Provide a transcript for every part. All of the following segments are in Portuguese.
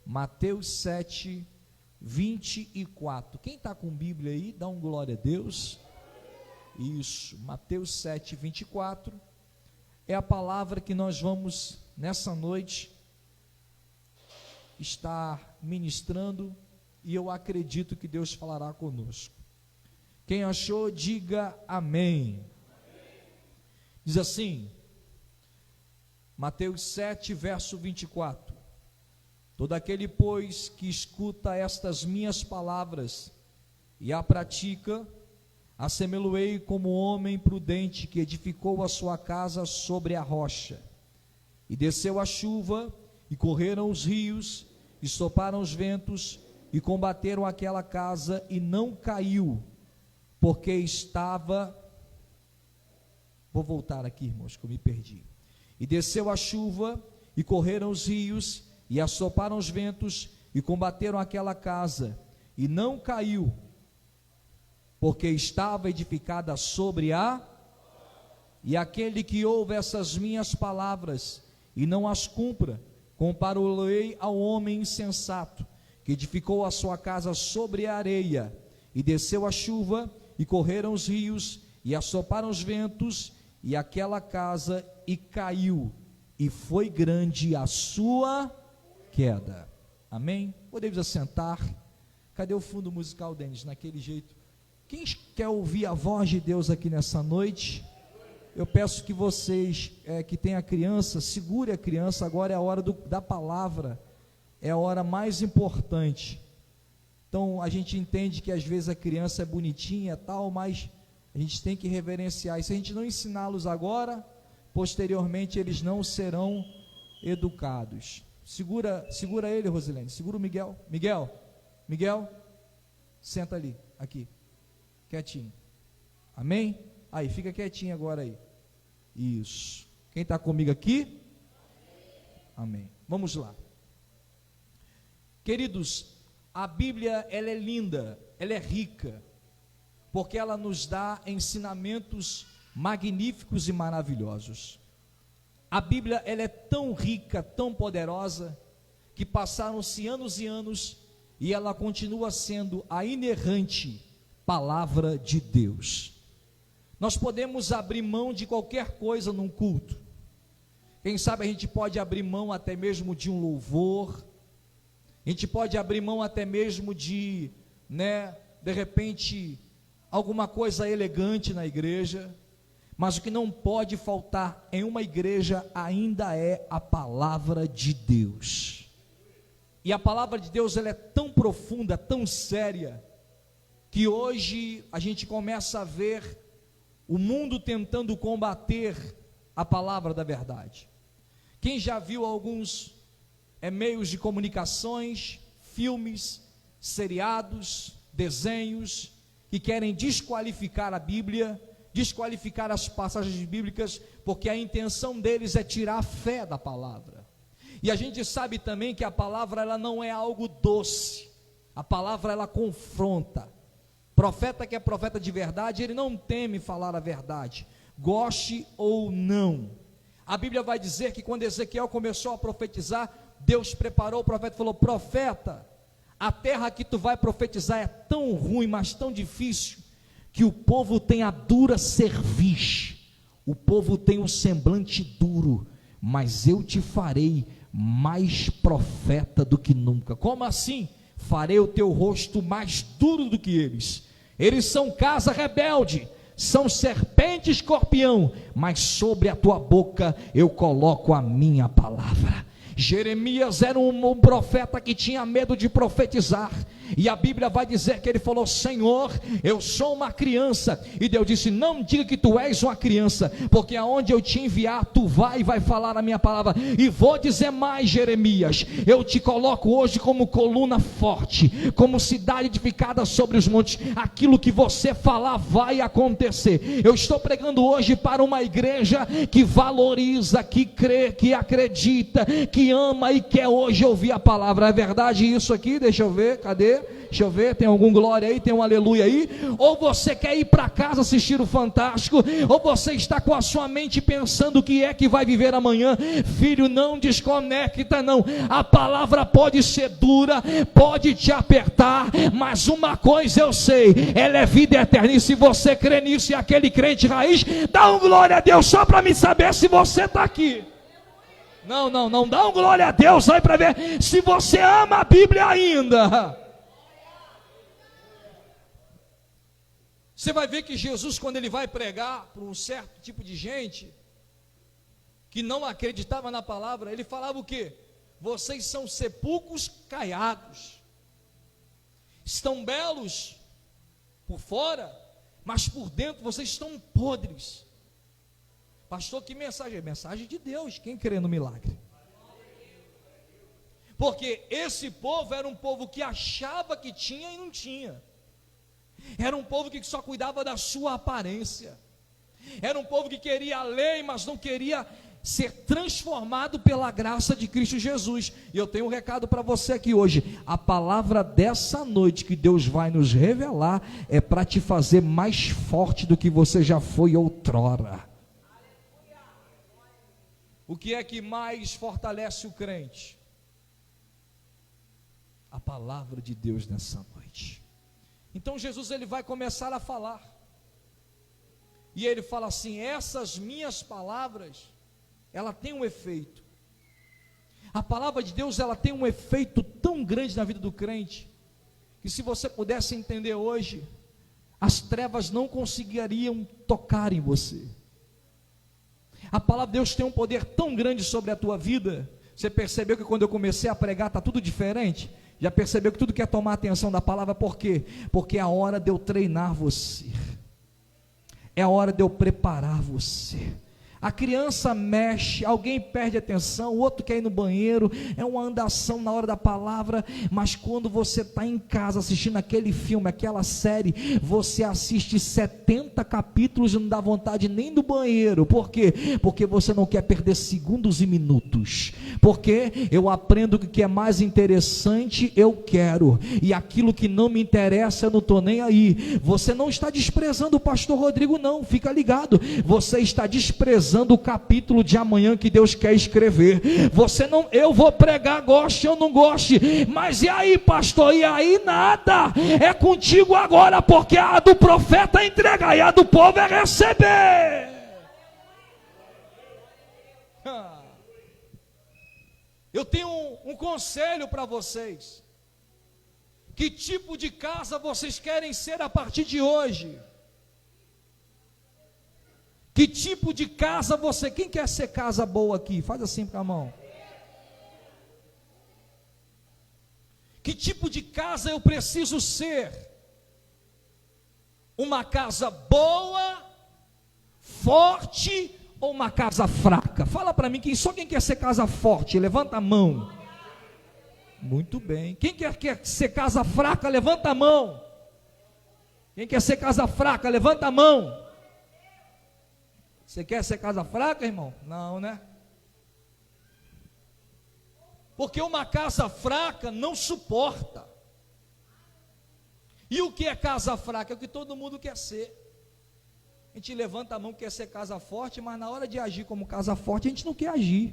Mateus 7, 24. Quem está com Bíblia aí, dá um glória a Deus. Isso, Mateus 7, 24. É a palavra que nós vamos, nessa noite, estar ministrando, e eu acredito que Deus falará conosco. Quem achou, diga amém. Diz assim, Mateus 7, verso 24. Todo aquele, pois, que escuta estas minhas palavras e a pratica, assemelhei como homem prudente que edificou a sua casa sobre a rocha. E desceu a chuva, e correram os rios, e sopraram os ventos, e combateram aquela casa, e não caiu, porque estava... Vou voltar aqui, irmãos, que eu me perdi. E desceu a chuva, e correram os rios, e assoparam os ventos, e combateram aquela casa, e não caiu, porque estava edificada sobre a... E aquele que ouve essas minhas palavras, e não as cumpra, comparou-lhe ao homem insensato, que edificou a sua casa sobre a areia, e desceu a chuva, e correram os rios, e assoparam os ventos, e aquela casa, e caiu, e foi grande a sua queda. Amém? Podemos assentar. Cadê o fundo musical, Denis? Naquele jeito. Quem quer ouvir a voz de Deus aqui nessa noite? Eu peço que vocês, que têm a criança, segure a criança. Agora é a hora da palavra, é a hora mais importante. Então a gente entende que às vezes a criança é bonitinha tal, mas a gente tem que reverenciar, e se a gente não ensiná-los agora, posteriormente eles não serão educados. Segura ele, Rosilene, segura o Miguel, senta ali, aqui, quietinho, amém? Aí, fica quietinho agora aí, isso, quem está comigo aqui? Amém, vamos lá. Queridos, a Bíblia, ela é linda, ela é rica, porque ela nos dá ensinamentos magníficos e maravilhosos. A Bíblia, ela é tão rica, tão poderosa, que passaram-se anos e anos, e ela continua sendo a inerrante palavra de Deus. Nós podemos abrir mão de qualquer coisa num culto. Quem sabe a gente pode abrir mão até mesmo de um louvor, a gente pode abrir mão até mesmo de repente, alguma coisa elegante na igreja, mas o que não pode faltar em uma igreja ainda é a palavra de Deus. E a palavra de Deus, ela é tão profunda, tão séria, que hoje a gente começa a ver o mundo tentando combater a palavra da verdade. Quem já viu alguns meios de comunicações, filmes, seriados, desenhos, que querem desqualificar a Bíblia, desqualificar as passagens bíblicas, porque a intenção deles é tirar a fé da palavra. E a gente sabe também que a palavra, ela não é algo doce, a palavra, ela confronta. Profeta que é profeta de verdade, ele não teme falar a verdade, goste ou não. A Bíblia vai dizer que quando Ezequiel começou a profetizar, Deus preparou o profeta e falou: profeta, a terra que tu vai profetizar é tão ruim, mas tão difícil, que o povo tem a dura cerviz, o povo tem um semblante duro, mas eu te farei mais profeta do que nunca. Como assim? Farei o teu rosto mais duro do que eles são casa rebelde, são serpente e escorpião, mas sobre a tua boca eu coloco a minha palavra. Jeremias era um profeta que tinha medo de profetizar, e a Bíblia vai dizer que ele falou: Senhor, eu sou uma criança, e Deus disse: não diga que tu és uma criança, porque aonde eu te enviar, tu vai falar a minha palavra. E vou dizer mais, Jeremias, eu te coloco hoje como coluna forte, como cidade edificada sobre os montes, aquilo que você falar vai acontecer. Eu estou pregando hoje para uma igreja que valoriza, que crê, que acredita, que ama e quer hoje ouvir a palavra. É verdade isso aqui? Deixa eu ver, cadê? Deixa eu ver, tem algum glória aí, tem um aleluia aí? Ou você quer ir para casa assistir o Fantástico, ou você está com a sua mente pensando o que é que vai viver amanhã. Filho, não desconecta não. A palavra pode ser dura, pode te apertar, mas uma coisa eu sei, ela é vida eterna. E se você crê nisso e aquele crente raiz, dá um glória a Deus só para me saber se você está aqui. Não, dá um glória a Deus aí para ver se você ama a Bíblia ainda. Você vai ver que Jesus, quando ele vai pregar para um certo tipo de gente que não acreditava na palavra, ele falava o quê? Vocês são sepulcros caiados, estão belos por fora, mas por dentro vocês estão podres. Pastor, que mensagem? É mensagem de Deus, quem crê no milagre? Porque esse povo era um povo que achava que tinha e não tinha. Era um povo que só cuidava da sua aparência. Era um povo que queria a lei, mas não queria ser transformado pela graça de Cristo Jesus. E eu tenho um recado para você aqui hoje. A palavra dessa noite que Deus vai nos revelar é para te fazer mais forte do que você já foi outrora. O que é que mais fortalece o crente? A palavra de Deus nessa noite. Então Jesus ele vai começar a falar. E ele fala assim: essas minhas palavras, ela tem um efeito. A palavra de Deus, ela tem um efeito tão grande na vida do crente, que se você pudesse entender hoje, as trevas não conseguiriam tocar em você. A palavra de Deus tem um poder tão grande sobre a tua vida. Você percebeu que quando eu comecei a pregar está tudo diferente? Já percebeu que tudo quer tomar atenção da palavra? Por quê? Porque é a hora de eu treinar você, é a hora de eu preparar você. A criança mexe, alguém perde atenção, o outro quer ir no banheiro, é uma andação na hora da palavra. Mas quando você está em casa assistindo aquele filme, aquela série, você assiste 70 capítulos e não dá vontade nem do banheiro. Por quê? Porque você não quer perder segundos e minutos. Porque eu aprendo que o que é mais interessante eu quero, e aquilo que não me interessa eu não estou nem aí. Você não está desprezando o pastor Rodrigo, não, fica ligado. Você está desprezando o capítulo de amanhã que Deus quer escrever. Você não, eu vou pregar, goste ou não goste, mas e aí, pastor? E aí nada, é contigo agora, porque a do profeta é entregar e a do povo é receber. Eu tenho um conselho para vocês. Que tipo de casa vocês querem ser a partir de hoje? Que tipo de casa você... Quem quer ser casa boa aqui? Faz assim com a mão. Que tipo de casa eu preciso ser? Uma casa boa, forte ou uma casa fraca? Fala para mim, só quem quer ser casa forte, levanta a mão. Muito bem. Quem quer ser casa fraca, levanta a mão. Quem quer ser casa fraca, levanta a mão. Você quer ser casa fraca, irmão? Não, né? Porque uma casa fraca não suporta. E o que é casa fraca? É o que todo mundo quer ser. A gente levanta a mão, quer ser casa forte, mas na hora de agir como casa forte, a gente não quer agir.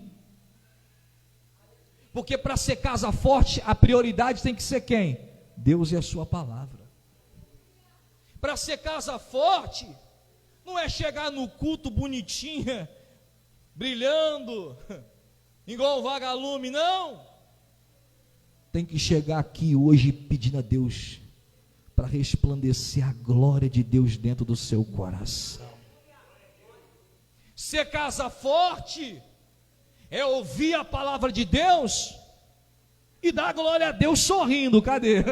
Porque para ser casa forte, a prioridade tem que ser quem? Deus e a sua palavra. Para ser casa forte, não é chegar no culto bonitinha, brilhando, igual um vagalume, não. Tem que chegar aqui hoje pedindo a Deus para resplandecer a glória de Deus dentro do seu coração. Ser casa forte é ouvir a palavra de Deus e dar glória a Deus sorrindo. Cadê?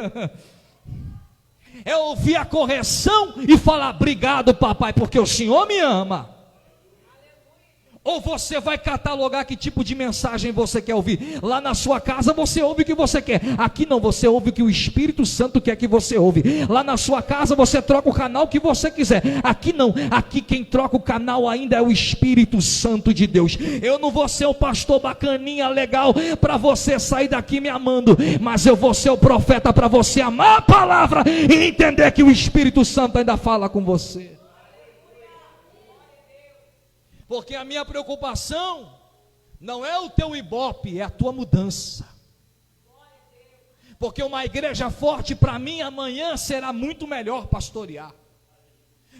É ouvir a correção e falar: obrigado, papai, porque o Senhor me ama. Ou você vai catalogar que tipo de mensagem você quer ouvir? Lá na sua casa você ouve o que você quer. Aqui não, você ouve o que o Espírito Santo quer que você ouve. Lá na sua casa você troca o canal que você quiser. Aqui não, aqui quem troca o canal ainda é o Espírito Santo de Deus. Eu não vou ser o pastor bacaninha, legal, para você sair daqui me amando. Mas eu vou ser o profeta para você amar a palavra e entender que o Espírito Santo ainda fala com você. Porque a minha preocupação não é o teu ibope, é a tua mudança. Porque uma igreja forte para mim amanhã será muito melhor pastorear.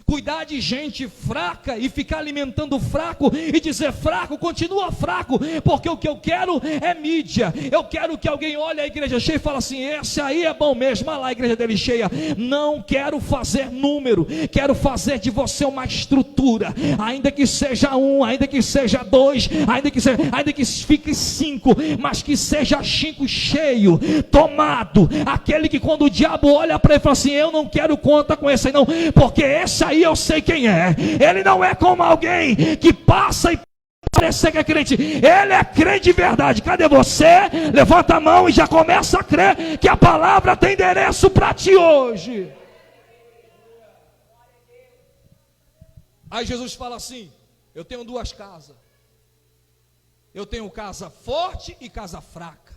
Cuidar de gente fraca e ficar alimentando o fraco e dizer fraco, continua fraco, porque o que eu quero é mídia. Eu quero que alguém olhe a igreja cheia e fale assim: esse aí é bom mesmo, olha lá a igreja dele cheia. Não quero fazer número, quero fazer de você uma estrutura, ainda que seja um, ainda que seja dois, ainda que fique 5, mas que seja 5 cheio, tomado, aquele que quando o diabo olha para ele e fala assim: eu não quero conta com esse aí não, porque esse aí eu sei quem é. Ele não é como alguém que passa e parece que é crente. Ele é crente de verdade. Cadê você? Levanta a mão e já começa a crer que a palavra tem endereço para ti hoje. Aí Jesus fala assim: eu tenho 2 casas. Eu tenho casa forte e casa fraca.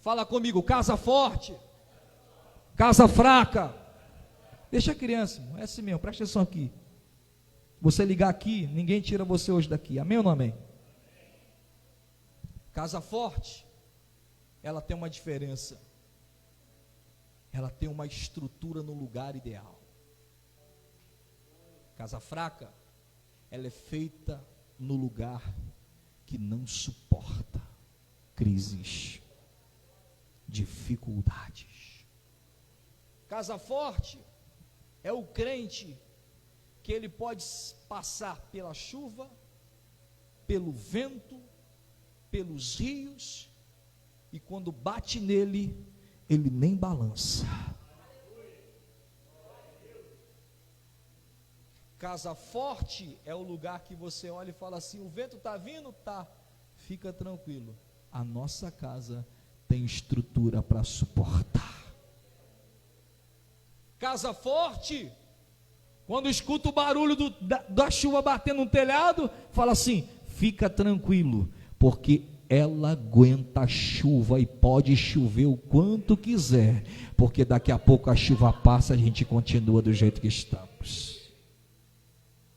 Fala comigo: casa forte, casa fraca. Deixa a criança, é assim mesmo, presta atenção aqui. Você ligar aqui, ninguém tira você hoje daqui, amém ou não amém? Casa forte, ela tem uma diferença. Ela tem uma estrutura no lugar ideal. Casa fraca, ela é feita no lugar que não suporta crises, dificuldades. Casa forte é o crente que ele pode passar pela chuva, pelo vento, pelos rios, e quando bate nele, ele nem balança. Casa forte é o lugar que você olha e fala assim: o vento está vindo? Tá, fica tranquilo, a nossa casa tem estrutura para suportar. Casa forte, quando escuta o barulho da chuva batendo no telhado, fala assim: fica tranquilo, porque ela aguenta a chuva e pode chover o quanto quiser, porque daqui a pouco a chuva passa e a gente continua do jeito que estamos.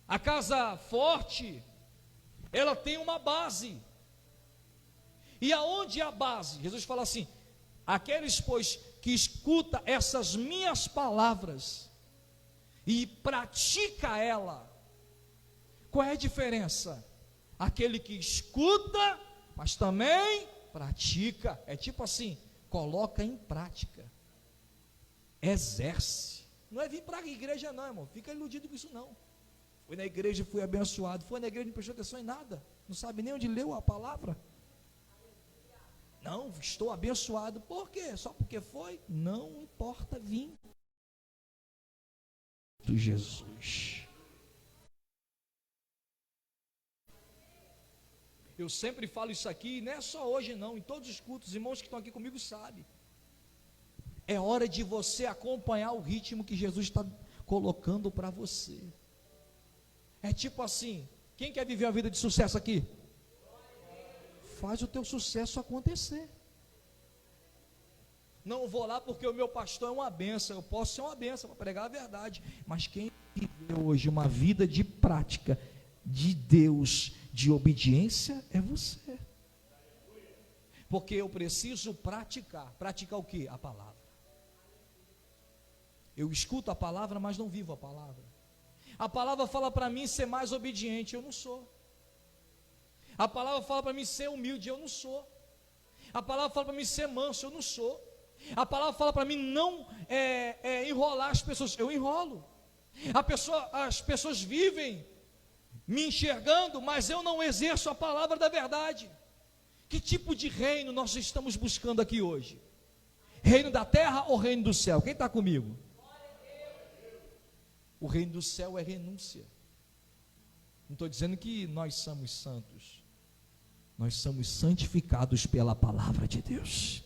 A casa forte, ela tem uma base. E aonde é a base? Jesus fala assim: aqueles, pois, que escuta essas minhas palavras e pratica ela. Qual é a diferença? Aquele que escuta, mas também pratica. É tipo assim, coloca em prática, exerce. Não é vir para a igreja não, irmão, fica iludido com isso não. Fui na igreja e fui abençoado. Foi na igreja e não prestou atenção em nada, não sabe nem onde leu a palavra. Não, estou abençoado. Por quê? Só porque foi? Não importa vir. Do Jesus. Eu sempre falo isso aqui, não é só hoje não, em todos os cultos, os irmãos que estão aqui comigo sabem. É hora de você acompanhar o ritmo que Jesus está colocando para você. É tipo assim, quem quer viver uma vida de sucesso aqui? Faz o teu sucesso acontecer. Não vou lá porque o meu pastor é uma benção. Eu posso ser uma benção para pregar a verdade, mas quem vive hoje uma vida de prática de Deus, de obediência, é você. Porque eu preciso praticar. Praticar o que? A palavra. Eu escuto a palavra, mas não vivo a palavra. A palavra fala para mim ser mais obediente, eu não sou. A palavra fala para mim ser humilde, eu não sou. A palavra fala para mim ser manso, eu não sou. A palavra fala para mim não enrolar as pessoas, eu enrolo. As pessoas vivem me enxergando, mas eu não exerço a palavra da verdade. Que tipo de reino nós estamos buscando aqui hoje? Reino da terra ou reino do céu? Quem está comigo? O reino do céu é renúncia. Não estou dizendo que nós somos santos. Nós somos santificados pela palavra de Deus.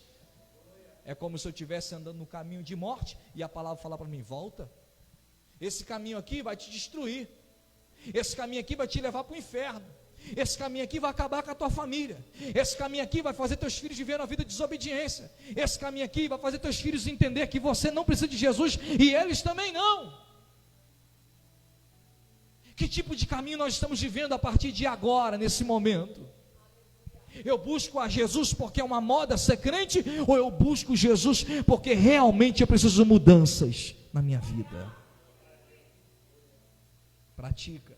É como se eu estivesse andando no caminho de morte e a palavra falar para mim: volta. Esse caminho aqui vai te destruir. Esse caminho aqui vai te levar para o inferno. Esse caminho aqui vai acabar com a tua família. Esse caminho aqui vai fazer teus filhos viver uma vida de desobediência. Esse caminho aqui vai fazer teus filhos entender que você não precisa de Jesus e eles também não. Que tipo de caminho nós estamos vivendo a partir de agora, nesse momento? Eu busco a Jesus porque é uma moda ser crente, ou eu busco Jesus porque realmente eu preciso de mudanças na minha vida? Pratica.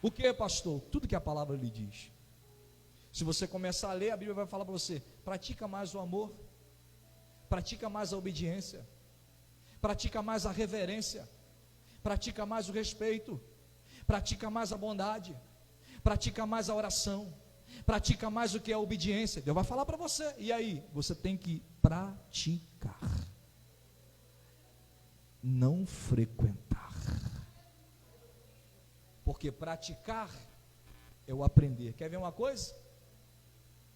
O que, pastor? Tudo que a palavra lhe diz. Se você começar a ler, a Bíblia vai falar para você: pratica mais o amor, pratica mais a obediência, pratica mais a reverência, pratica mais o respeito, pratica mais a bondade, pratica mais a oração, pratica mais o que é a obediência. Deus vai falar para você. E aí? Você tem que praticar, não frequentar. Porque praticar é o aprender. Quer ver uma coisa?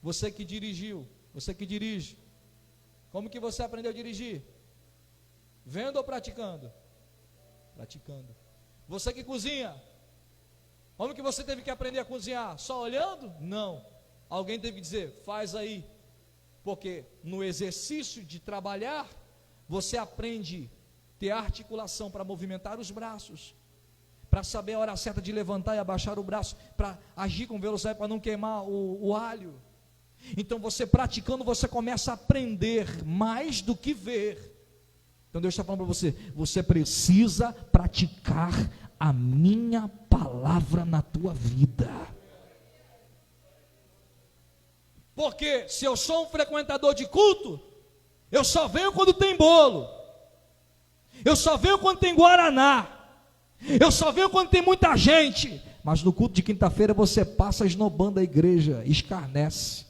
Você que dirigiu, você que dirige, como que você aprendeu a dirigir? Vendo ou praticando? Praticando. Você que cozinha, como que você teve que aprender a cozinhar? Só olhando? Não. Alguém teve que dizer: faz aí. Porque no exercício de trabalhar, você aprende a ter articulação para movimentar os braços, para saber a hora certa de levantar e abaixar o braço, para agir com velocidade, para não queimar o alho. Então você praticando, você começa a aprender mais do que ver. Então Deus está falando para você: você precisa praticar a minha palavra na tua vida. Porque se eu sou um frequentador de culto, eu só venho quando tem bolo, eu só venho quando tem guaraná, eu só venho quando tem muita gente. Mas no culto de quinta-feira você passa esnobando a igreja, escarnece,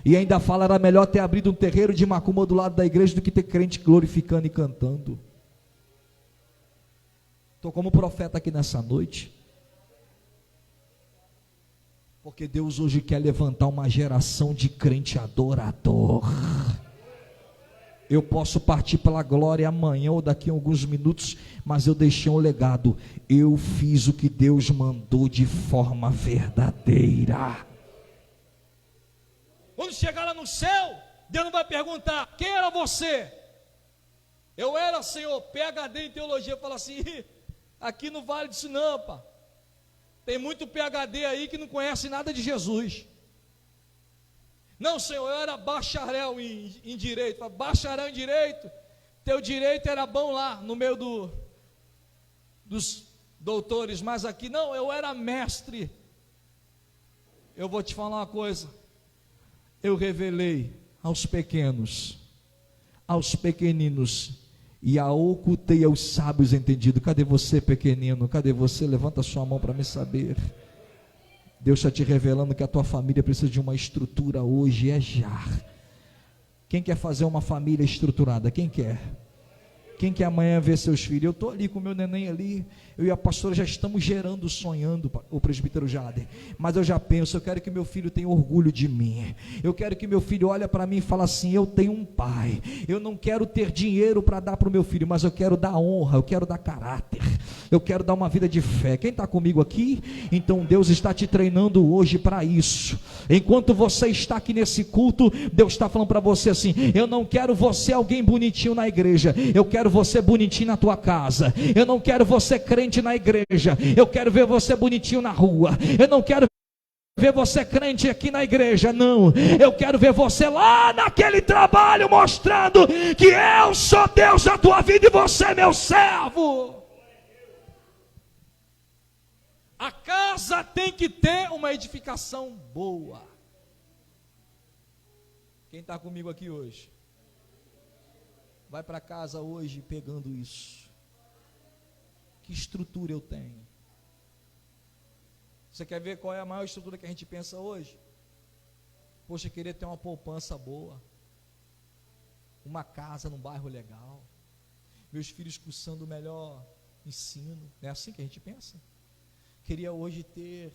e ainda fala: era melhor ter abrido um terreiro de macumba do lado da igreja do que ter crente glorificando e cantando. Estou como profeta aqui nessa noite, porque Deus hoje quer levantar uma geração de crente adorador. Eu posso partir pela glória amanhã ou daqui a alguns minutos, mas eu deixei um legado. Eu fiz o que Deus mandou de forma verdadeira. Quando chegar lá no céu, Deus não vai perguntar: quem era você? Eu era, Senhor, PhD em teologia. Fala assim: aqui não vale disso não, pá. Tem muito PhD aí que não conhece nada de Jesus. Não, Senhor, eu era bacharel em direito. Fala: bacharel em direito? Teu direito era bom lá no meio dos doutores, mas aqui não, eu era mestre. Eu vou te falar uma coisa: eu revelei aos pequenos, aos pequeninos, e a ocultei aos sábios entendidos. Cadê você, pequenino? Cadê você? Levanta a sua mão para me saber. Deus está te revelando que a tua família precisa de uma estrutura hoje, é já. Quem quer fazer uma família estruturada? Quem quer? Quem quer amanhã ver seus filhos? Eu estou ali com o meu neném ali, eu e a pastora já estamos gerando, sonhando, o presbítero Jader, mas eu já penso: eu quero que meu filho tenha orgulho de mim, eu quero que meu filho olhe para mim e fale assim: eu tenho um pai. Eu não quero ter dinheiro para dar para o meu filho, mas eu quero dar honra, eu quero dar caráter, eu quero dar uma vida de fé. Quem está comigo aqui? Então Deus está te treinando hoje para isso. Enquanto você está aqui nesse culto, Deus está falando para você assim: eu não quero você alguém bonitinho na igreja, eu quero você bonitinho na tua casa. Eu não quero você crente na igreja, eu quero ver você bonitinho na rua. Eu não quero ver você crente aqui na igreja, não. Eu quero ver você lá naquele trabalho, mostrando que eu sou Deus da tua vida e você é meu servo. A casa tem que ter uma edificação boa. Quem está comigo aqui hoje? Vai para casa hoje pegando isso. Que estrutura eu tenho? Você quer ver qual é a maior estrutura que a gente pensa hoje? Poxa, querer ter uma poupança boa, uma casa num bairro legal, meus filhos cursando o melhor ensino. Não é assim que a gente pensa? Queria hoje ter,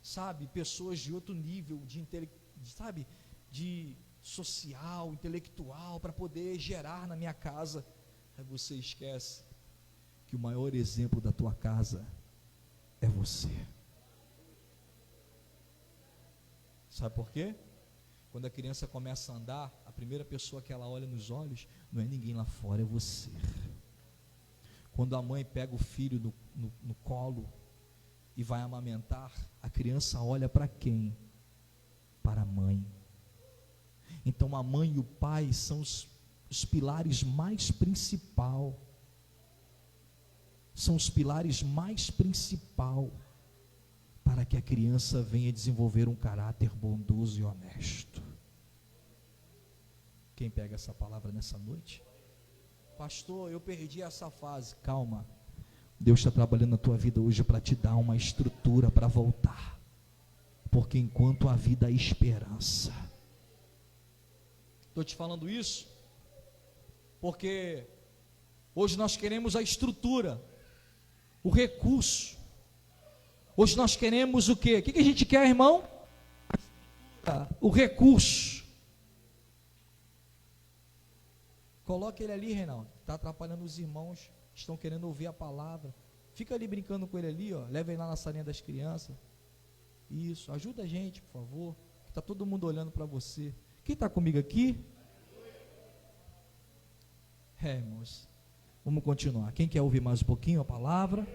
sabe, pessoas de outro nível, sabe, de social, intelectual, para poder gerar na minha casa. Aí você esquece que o maior exemplo da tua casa é você. Sabe por quê? Quando a criança começa a andar, a primeira pessoa que ela olha nos olhos não é ninguém lá fora, é você. Quando a mãe pega o filho no colo e vai amamentar, a criança olha para quem? Para a mãe. Então a mãe e o pai são os pilares mais principal. São os pilares mais principal para que a criança venha desenvolver um caráter bondoso e honesto. Quem pega essa palavra nessa noite? Pastor, eu perdi essa fase. Calma, Deus está trabalhando na tua vida hoje para te dar uma estrutura para voltar, porque enquanto a vida há esperança. Estou te falando isso porque hoje nós queremos a estrutura, o recurso. Hoje nós queremos o quê? O que a gente quer, irmão? O recurso. Coloque ele ali, Reinaldo. Está atrapalhando os irmãos que estão querendo ouvir a palavra. Fica ali brincando com ele ali, ó. Leva ele lá na salinha das crianças. Isso, ajuda a gente, por favor. Está todo mundo olhando para você. Quem está comigo aqui? Irmãos, vamos continuar. Quem quer ouvir mais um pouquinho a palavra?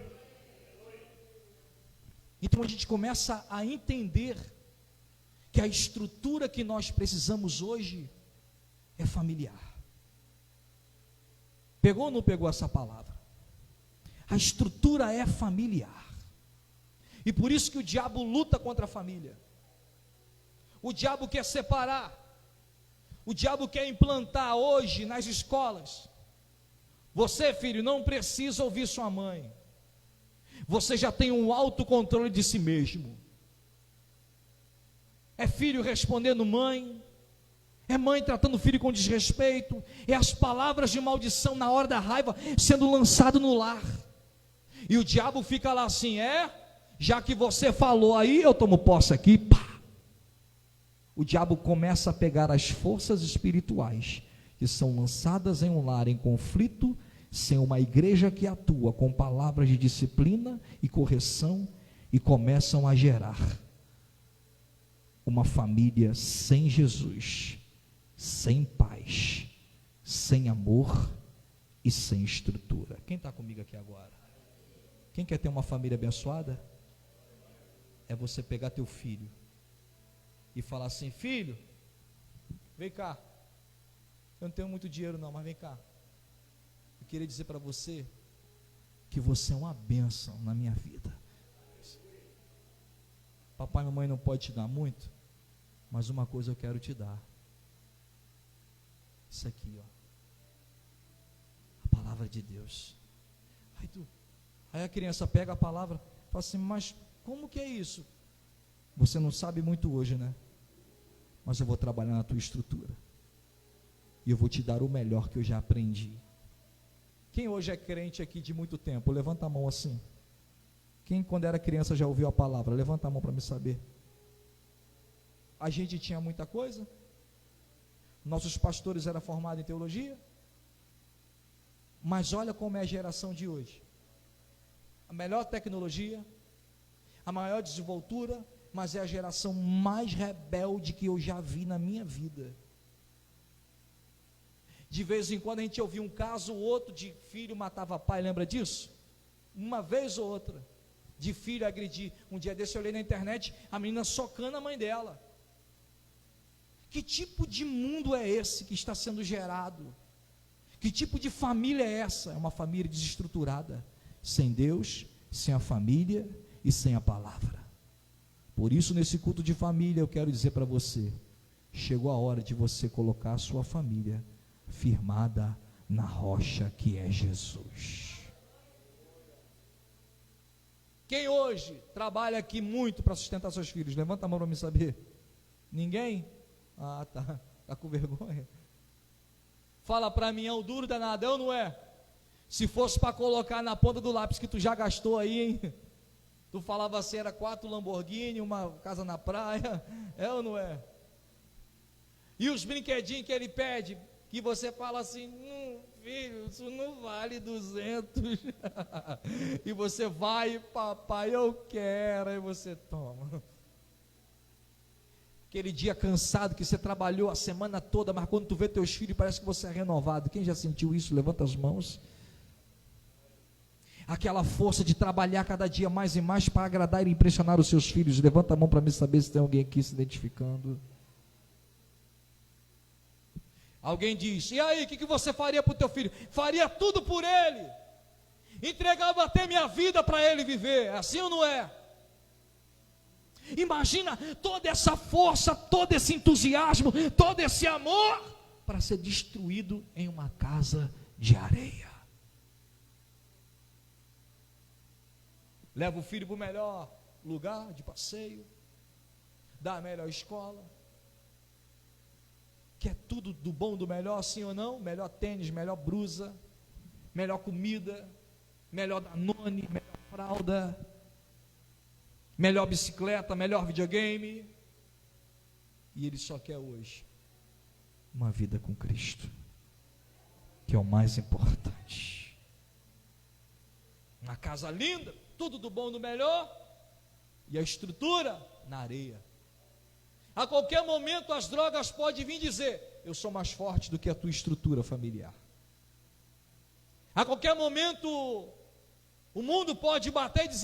Então a gente começa a entender que a estrutura que nós precisamos hoje é familiar. Pegou ou não pegou essa palavra? A estrutura é familiar. E por isso que o diabo luta contra a família. O diabo quer separar. O diabo quer implantar hoje nas escolas. Você, filho, não precisa ouvir sua mãe. Você já tem um autocontrole de si mesmo. É filho respondendo mãe, é mãe tratando o filho com desrespeito, é as palavras de maldição na hora da raiva sendo lançado no lar. E o diabo fica lá assim, já que você falou aí, eu tomo posse aqui, pá. O diabo começa a pegar as forças espirituais que são lançadas em um lar em conflito, sem uma igreja que atua com palavras de disciplina e correção, e começam a gerar uma família sem Jesus, sem paz, sem amor e sem estrutura. Quem está comigo aqui agora? Quem quer ter uma família abençoada? É você pegar teu filho e falar assim: filho, vem cá, eu não tenho muito dinheiro não, mas vem cá, eu queria dizer para você que você é uma bênção na minha vida. Papai e mamãe não pode te dar muito, mas uma coisa eu quero te dar. Isso aqui, ó, a palavra de Deus. Aí a criança pega a palavra e fala assim: mas como que é isso? Você não sabe muito hoje, né? Mas eu vou trabalhar na tua estrutura, e eu vou te dar o melhor que eu já aprendi. Quem hoje é crente aqui de muito tempo? Levanta a mão assim. Quem quando era criança já ouviu a palavra? Levanta a mão para me saber. A gente tinha muita coisa? Nossos pastores eram formados em teologia? Mas olha como é a geração de hoje. A melhor tecnologia, a maior desenvoltura, mas é a geração mais rebelde que eu já vi na minha vida. De vez em quando a gente ouvia um caso ou outro de filho matava pai, lembra disso? Uma vez ou outra, de filho agredir. Um dia desse eu olhei na internet, a menina socando a mãe dela. Que tipo de mundo é esse que está sendo gerado? Que tipo de família é essa? É uma família desestruturada, sem Deus, sem a família e sem a palavra. Por isso, nesse culto de família, eu quero dizer para você: chegou a hora de você colocar a sua família firmada na rocha que é Jesus. Quem hoje trabalha aqui muito para sustentar seus filhos? Levanta a mão para me saber. Ninguém? Ah, tá com vergonha. Fala para mim, é o duro danado, é ou não é? Se fosse para colocar na ponta do lápis que tu já gastou aí, hein? Tu falava assim, era 4 Lamborghini, uma casa na praia, é ou não é? E os brinquedinhos que ele pede, que você fala assim, filho, isso não vale 200. E você vai, papai, eu quero, aí você toma. Aquele dia cansado que você trabalhou a semana toda, mas quando tu vê teus filhos, parece que você é renovado. Quem já sentiu isso? Levanta as mãos. Aquela força de trabalhar cada dia mais e mais para agradar e impressionar os seus filhos. Levanta a mão para me saber se tem alguém aqui se identificando. Alguém diz, e aí, o que você faria para o teu filho? Faria tudo por ele, entregava até minha vida para ele viver, assim ou não é? Imagina toda essa força, todo esse entusiasmo, todo esse amor, para ser destruído em uma casa de areia. Leva o filho para o melhor lugar de passeio, dá a melhor escola, quer tudo do bom, do melhor, sim ou não? Melhor tênis, melhor blusa, melhor comida, melhor Danone, melhor fralda, melhor bicicleta, melhor videogame. E ele só quer hoje uma vida com Cristo, que é o mais importante. Uma casa linda, tudo do bom, do melhor, e a estrutura na areia. A qualquer momento as drogas podem vir dizer, eu sou mais forte do que a tua estrutura familiar. A qualquer momento o mundo pode bater e dizer,